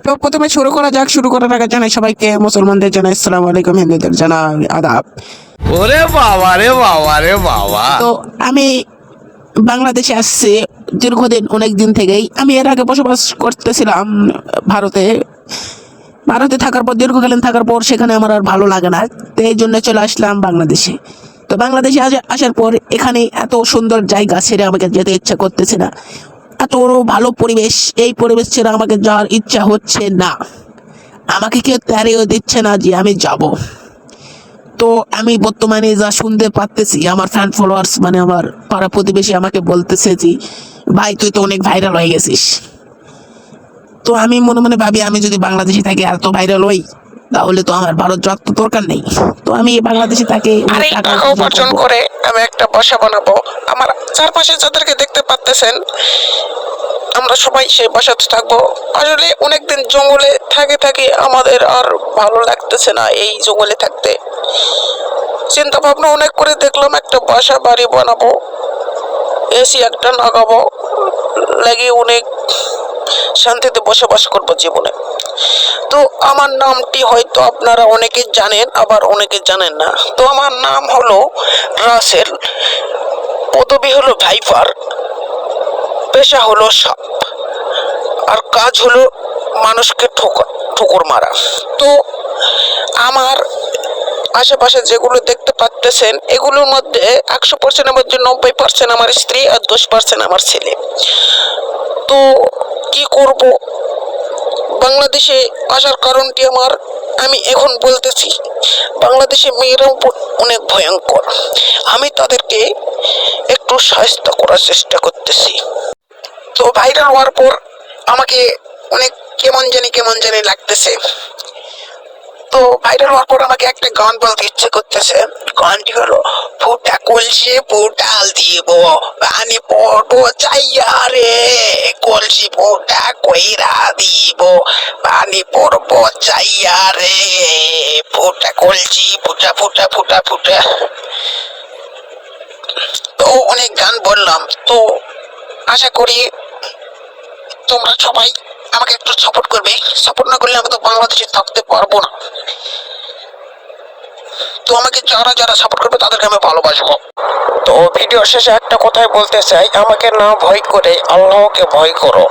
তো প্রথমে শুরু করা যাক। শুরু করার আগে জানাই সবাইকে, মুসলমানদের জানাই আসসালামু আলাইকুম, হিন্দুদের জানাই আদাব। ওরে বাবা রে বাবা রে বাবা। তো আমি বাংলাদেশে আসছি দীর্ঘদিন, অনেক দিন থেকেই। আমি এর আগে বসবাস করতেছিলাম ভারতে। ভারতে থাকার পর, দীর্ঘকালীন থাকার পর সেখানে আমার আর ভালো লাগে না, তো এই জন্য চলে আসলাম বাংলাদেশে। তো বাংলাদেশে আসার পর এখানে এত সুন্দর জায়গা ছেড়ে আমাকে যেতে ইচ্ছা করতেছে না। এত ভালো পরিবেশ, এই পরিবেশ ছেড়ে আমাকে যাওয়ার ইচ্ছা হচ্ছে না। আমাকে কেউ তাড়িয়েও দিচ্ছে না যে আমি যাব। তো আমি বর্তমানে যা শুনতে পারতেছি, আমার ফ্যান ফলোয়ার্স মানে আমার পাড়া প্রতিবেশী আমাকে বলতেছে যে ভাই তুই তো অনেক ভাইরাল হয়ে গেছিস। তো আমি মনে মনে ভাবি, আমি যদি বাংলাদেশে থাকি এত ভাইরাল হই, তাহলে তো আমার ভারত যাওয়ার তো দরকার নেই। তো আমি বাংলাদেশে থাকি, আর এই টাকা উপার্জন করে আমি একটা বাসা বানাবো। আমার চারপাশে যাদেরকে দেখতে পাচ্তেছেন, আমরা সবাই সেই বাসাতে থাকবো। আসলে অনেকদিন জঙ্গলে থাকি আমাদের আর ভালো লাগতেছে না এই জঙ্গলে থাকতে। চিন্তা ভাবনা অনেক করে দেখলাম একটা বাসা বাড়ি বানাবো, এসি একটা লাগাবো, লাগিয়ে অনেক শান্তিতে বসবাস করবো জীবনে। তো আমার নামটি হয়তো আপনারা অনেকে জানেন, আবার অনেকে জানেন না। তো আমার নাম হলো রাসেল, পদবি হলো ভাইপার, পেশা হলো সাপ, আর কাজ হলো মানুষকে ঠোকর মারা। তো আমার আশেপাশে যেগুলো দেখতে পাচ্ছেন, এগুলোর মধ্যে 100%-এর মধ্যে 90% আমার স্ত্রী আর 10% আমার ছেলে। তো কি করব, বাংলাদেশে আসার কারণটি আমি এখন বলতেছি। বাংলাদেশে মেয়েরা অনেক ভয়ঙ্কর। আমি তাদেরকে একটু সাহায্য করার চেষ্টা করতেছি। তো ভাইরাল হওয়ার পর আমাকে অনেক কেমন জানি লাগতেছে। তো ভাইরাল হওয়ার পর আমাকে একটা গান বলতে ইচ্ছে করতেছে। গানটি হলো, ফুটা কলসি ফুটাল দিব, পানি পড়বো চাইয়া রে, কলসি ফুটা কইরা দিব, পানি পড়বো চাইয়া রে, ফুটা কলসি ফুটা ফুটা ফুটা ফুটা। তো অনেক গান বললাম। তো আশা করি তোমরা সবাই আমাকে একটু সাপোর্ট করবে। সাপোর্ট না করলে আমি তো বাংলাদেশে থাকতে পারবো না। তো আমাকে যারা যারা সাপোর্ট করবে তাদেরকে আমি ভালোবাসবো। তো ভিডিও শেষে একটা কথাই বলতে চাই, আমাকে না ভয় করে আল্লাহকে ভয় করো।